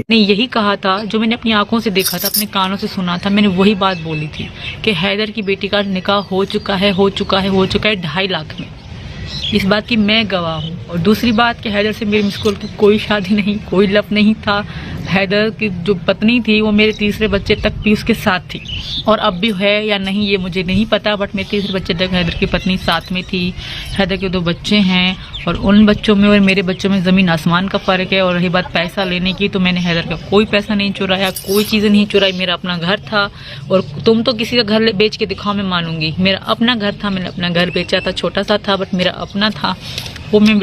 ने यही कहा था जो मैंने अपनी आंखों से देखा था, अपने कानों से सुना था। मैंने वही बात बोली थी कि हैदर की बेटी का निकाह हो चुका है 2.5 लाख में। इस बात की मैं गवाह हूँ। और दूसरी बात कि हैदर से मेरी मिस्कुल की कोई शादी नहीं, कोई लव नहीं था। हैदर की जो पत्नी थी वो मेरे तीसरे बच्चे तक भी उसके साथ थी, और अब भी है या नहीं ये मुझे नहीं पता, बट मेरे तीसरे बच्चे तक हैदर की पत्नी साथ में थी। हैदर के 2 बच्चे हैं, और उन बच्चों में और मेरे बच्चों में ज़मीन आसमान का फ़र्क है। और रही बात पैसा लेने की, तो मैंने हैदर का कोई पैसा नहीं चुराया, कोई चीज़ें नहीं चुराई। मेरा अपना घर था, और तुम तो किसी का घर बेच के दिखाओ, मैं मानूंगी। मेरा अपना घर था, मैंने अपना घर बेचा था, छोटा सा था बट मेरा अपना था, वो मैंने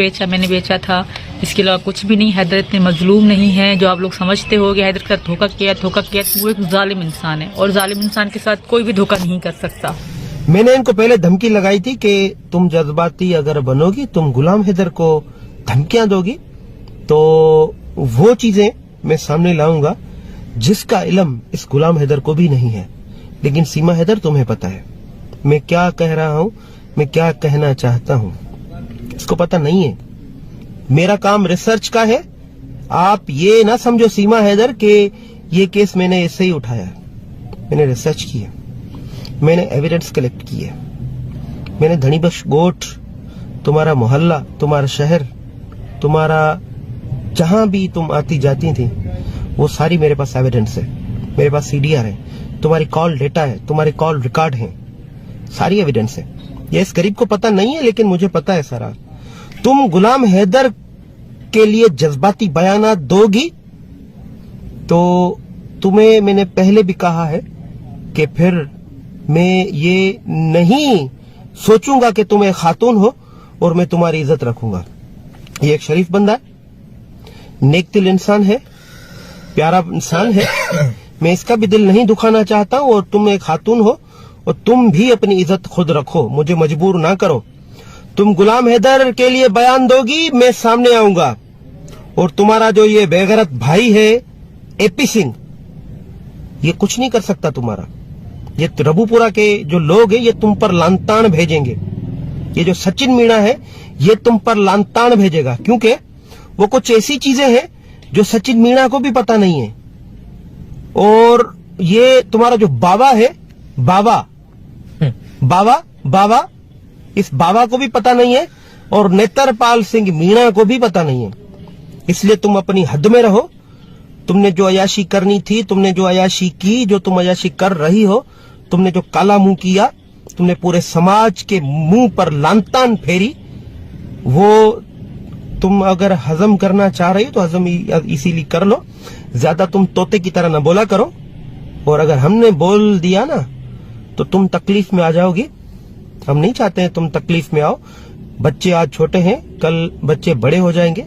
बेचा था। इसके अलावा कुछ भी नहीं। हैदर इतने मजलूम नहीं है जो आप लोग समझते हो कि हैदर के साथ धोखा किया। वो एक जालिम इंसान है, और जालिम इंसान के साथ कोई भी धोखा नहीं कर सकता। मैंने इनको पहले धमकी लगाई थी कि तुम जज्बाती अगर बनोगी, तुम गुलाम हैदर को धमकियां दोगी, तो वो चीजें मैं सामने लाऊंगा जिसका इल्म इस गुलाम हैदर को भी नहीं है। लेकिन सीमा हैदर, तुम्हें पता है मैं क्या कह रहा हूं, मैं क्या कहना चाहता हूं, इसको पता नहीं है। मेरा काम रिसर्च का है। आप ये ना समझो सीमा हैदर कि ये केस मैंने ऐसे ही उठाया है। मैंने रिसर्च की है, मैंने एविडेंस कलेक्ट की है। मैंने धनीबख्श गोट, तुम्हारा मोहल्ला, तुम्हारा शहर, तुम्हारा जहां भी तुम आती जाती थी, वो सारी मेरे पास एविडेंस है। मेरे पास सीडीआर है, तुम्हारी कॉल डेटा है, तुम्हारे कॉल रिकॉर्ड है, सारी एविडेंस है। ये इस गरीब को पता नहीं है, लेकिन मुझे पता है सारा। तुम गुलाम हैदर के लिए जज्बाती बयानात दोगी तो तुम्हें मैंने पहले भी कहा है कि फिर मैं ये नहीं सोचूंगा कि तुम एक खातून हो और मैं तुम्हारी इज्जत रखूंगा। ये एक शरीफ बंदा है, नेक दिल इंसान है, प्यारा इंसान है। मैं इसका भी दिल नहीं दुखाना चाहता हूं। और तुम एक खातून हो, और तुम भी अपनी इज्जत खुद रखो, मुझे मजबूर ना करो। तुम गुलाम हैदर के लिए बयान दोगी, मैं सामने आऊंगा। और तुम्हारा जो ये बेगैरत भाई है एपी सिंह, ये कुछ नहीं कर सकता तुम्हारा। ये रबूपुरा के जो लोग हैं ये तुम पर लानतान भेजेंगे। ये जो सचिन मीणा है ये तुम पर लानतान भेजेगा, क्योंकि वो कुछ ऐसी चीजें हैं जो सचिन मीणा को भी पता नहीं है। और ये तुम्हारा जो बाबा है, बाबा, इस बाबा को भी पता नहीं है, और नेत्रपाल सिंह मीणा को भी पता नहीं है। इसलिए तुम अपनी हद में रहो। तुमने जो अयाशी करनी थी, तुमने जो अयाशी की, जो तुम अयाशी कर रही हो, तुमने जो काला मुंह किया, तुमने पूरे समाज के मुंह पर लानतान फेरी, वो तुम अगर हजम करना चाह रही हो तो हजम इसीलिए कर लो। ज्यादा तुम तोते की तरह ना बोला करो। और अगर हमने बोल दिया ना तो तुम तकलीफ में आ जाओगी। हम नहीं चाहते हैं तुम तकलीफ में आओ। बच्चे आज छोटे हैं, कल बच्चे बड़े हो जाएंगे।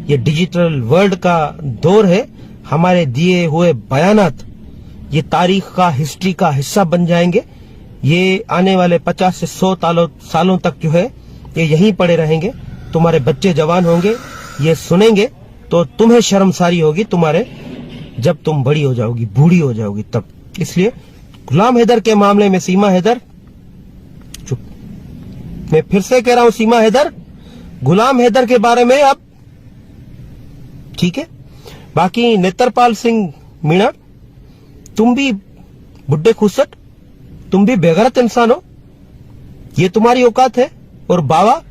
ये डिजिटल वर्ल्ड का दौर है। हमारे दिए हुए बयानात ये तारीख का, हिस्ट्री का हिस्सा बन जाएंगे। ये आने वाले 50 से 100 सालों तक जो है ये यहीं पड़े रहेंगे। तुम्हारे बच्चे जवान होंगे, ये सुनेंगे तो तुम्हें शर्मसारी होगी तुम्हारे, जब तुम बड़ी हो जाओगी, बूढ़ी हो जाओगी तब। इसलिए गुलाम हैदर के मामले में सीमा हैदर चुप। मैं फिर से कह रहा हूं सीमा हैदर, गुलाम हैदर के बारे में अब ठीक है। बाकी नेत्रपाल सिंह मीणा, तुम भी बुड्ढे खुसट, तुम भी बेगैरत इंसान हो, ये तुम्हारी औकात है। और बाबा,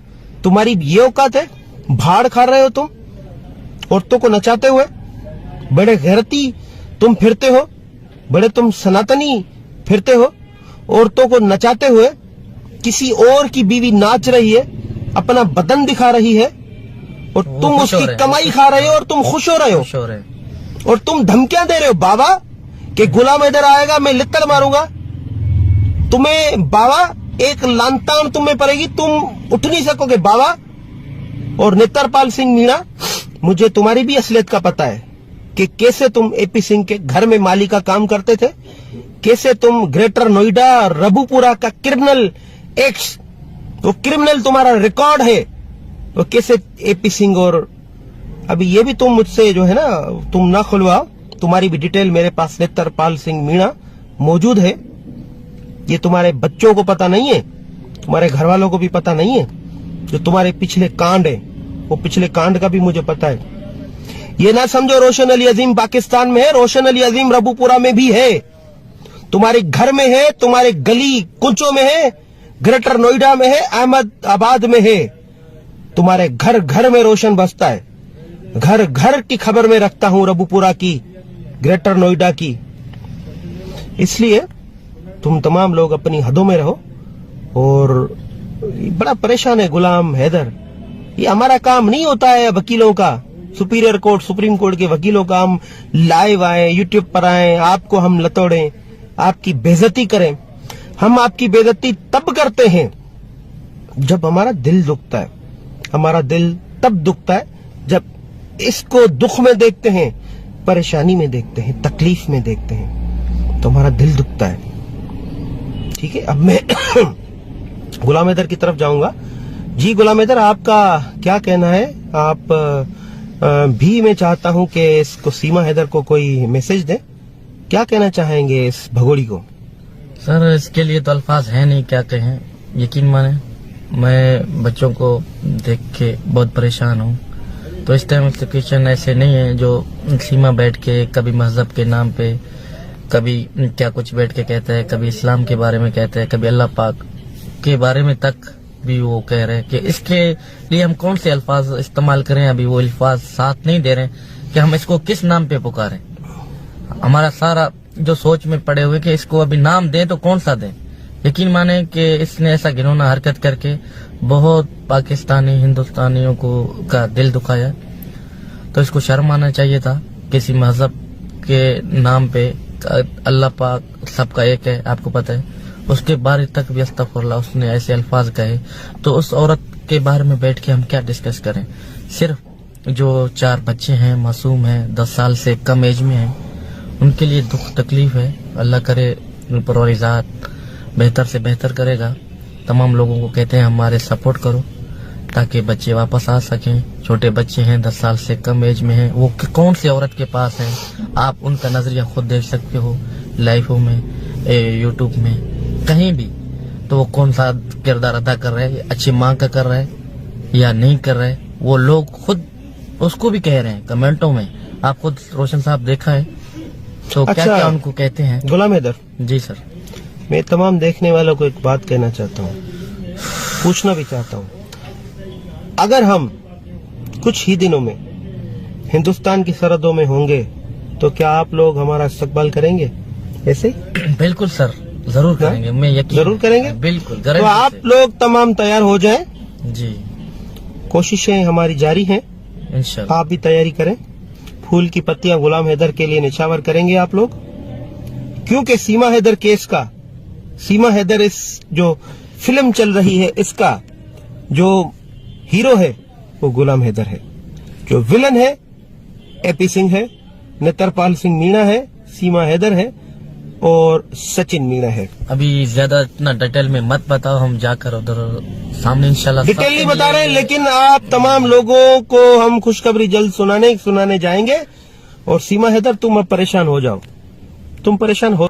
तुम्हारी ये औकात है, भाड़ खा रहे हो तुम औरतों को नचाते हुए। बड़े गैरती तुम फिरते हो, बड़े तुम सनातनी फिरते हो, औरतों को नचाते हुए। किसी और की बीवी नाच रही है, अपना बदन दिखा रही है, और तुम उसकी कमाई खा रहे हो और तुम खुश हो रहे हो। और तुम धमकियां दे रहे हो बाबा कि गुलाम हैदर आएगा, मैं लित्तर मारूंगा तुम्हें। बाबा, एक लानतान तुम्हें पड़ेगी, तुम उठ नहीं सकोगे बाबा। और नेत्रपाल सिंह मीणा, मुझे तुम्हारी भी असलियत का पता है कि कैसे तुम एपी सिंह के घर में माली का काम करते थे, कैसे तुम ग्रेटर नोएडा रबूपुरा का क्रिमिनल एक्स, वो क्रिमिनल तुम्हारा रिकॉर्ड है। वो कैसे एपी सिंह, और अभी ये भी तुम मुझसे जो है ना, तुम ना खुलवाओ, तुम्हारी भी डिटेल मेरे पास नेत्रपाल सिंह मीणा मौजूद है। ये तुम्हारे बच्चों को पता नहीं है, तुम्हारे घर वालों को भी पता नहीं है। जो तुम्हारे पिछले कांड है, वो पिछले कांड का भी मुझे पता है। ये ना समझो रोशन अली अजीम पाकिस्तान में है, रोशन अली अजीम रबूपुरा में भी है, तुम्हारे घर में है, तुम्हारे गली कुंचों में है, ग्रेटर नोएडा में है, अहमदाबाद में है, तुम्हारे घर घर में रोशन बसता है। घर घर की खबर में रखता हूं, रबूपुरा की, ग्रेटर नोएडा की। इसलिए तुम तमाम लोग अपनी हदों में रहो। और बड़ा परेशान है गुलाम हैदर, ये हमारा काम नहीं होता है वकीलों का, सुपीरियर कोर्ट सुप्रीम कोर्ट के वकीलों का हम लाइव आए, यूट्यूब पर आए, आपको हम लतोड़ें, आपकी बेइज्जती करें। हम आपकी बेइज्जती तब करते हैं जब हमारा दिल दुखता है। हमारा दिल तब दुखता है जब इसको दुख में देखते हैं, परेशानी में देखते हैं, तकलीफ में देखते हैं, तो हमारा दिल दुखता है। ठीक है, अब मैं गुलाम हैदर की तरफ जाऊंगा। जी गुलाम हैदर, आपका क्या कहना है? आप भी मैं चाहता हूं कि इसको सीमा हैदर को कोई मैसेज दे, क्या कहना चाहेंगे इस भगोड़ी को? सर इसके लिए तो अल्फाज है नहीं, क्या कहें। यकीन माने मैं बच्चों को देख के बहुत परेशान हूँ। तो इस टाइम सिचुएशन ऐसे नहीं है जो सीमा बैठ के कभी मजहब के नाम पे कभी क्या कुछ बैठ के कहता है, कभी इस्लाम के बारे में कहता है, कभी अल्लाह पाक के बारे में तक भी वो कह रहे हैं कि इसके लिए हम कौन से अल्फाज इस्तेमाल करें। अभी वो अल्फाज साथ नहीं दे रहे कि हम इसको किस नाम पे पुकारें। हमारा सारा जो सोच में पड़े हुए कि इसको अभी नाम दें तो कौन सा दें। यकीन माने कि इसने ऐसा घिनौना हरकत करके बहुत पाकिस्तानी हिंदुस्तानियों को का दिल दुखाया। तो इसको शर्म आना चाहिए था। किसी मजहब के नाम पे अल्लाह पाक सबका एक है, आपको पता है, उसके बारे तक भी अस्तगफुरुल्लाह उसने ऐसे अल्फाज कहे। तो उस औरत के बारे में बैठ के हम क्या डिस्कस करें। सिर्फ जो 4 बच्चे हैं, मासूम हैं, 10 साल से कम एज में हैं, उनके लिए दुख तकलीफ है। अल्लाह करे परवरिज़ात बेहतर से बेहतर करेगा। तमाम लोगों को कहते हैं हमारे सपोर्ट करो ताकि बच्चे वापस आ सकें। छोटे बच्चे हैं, 10 साल से कम एज में हैं, वो कौन सी औरत के पास हैं। आप उनका नजरिया खुद देख सकते हो लाइफों में, यूट्यूब में, कहीं भी। तो वो कौन सा किरदार अदा कर रहा है, अच्छी माँ का कर रहा है या नहीं कर रहा है, वो लोग खुद उसको भी कह रहे हैं कमेंटों में। आप खुद रोशन साहब देखा है तो अच्छा, क्या क्या उनको कहते हैं। गुलाम हैदर जी सर, मैं तमाम देखने वालों को एक बात कहना चाहता हूँ, पूछना भी चाहता हूँ। अगर हम कुछ ही दिनों में हिंदुस्तान की सरहदों में होंगे तो क्या आप लोग हमारा इस्तकबाल करेंगे? ऐसे ही बिल्कुल सर, जरूर करेंगे। मैं यकीन जरूर करेंगे, बिल्कुल। तो आप लोग तमाम तैयार हो जाएं। जी, कोशिशें हमारी जारी हैं, इंशाल्लाह। आप भी तैयारी करें। फूल की पत्तियां गुलाम हैदर के लिए निछावर करेंगे आप लोग, क्योंकि सीमा हैदर केस का, सीमा हैदर इस जो फिल्म चल रही है इसका जो हीरो है वो गुलाम हैदर है, जो विलन है एपी सिंह है, नेत्रपाल सिंह मीणा है, सीमा हैदर है और सचिन मीणा है। अभी ज्यादा इतना डिटेल में मत बताओ, हम जाकर उधर सामने इंशाल्लाह डिटेल नहीं बता रहे, लेकिन आप तमाम लोगों को हम खुशखबरी जल्द सुनाने जाएंगे। और सीमा हैदर तुम अब परेशान हो जाओ, तुम परेशान हो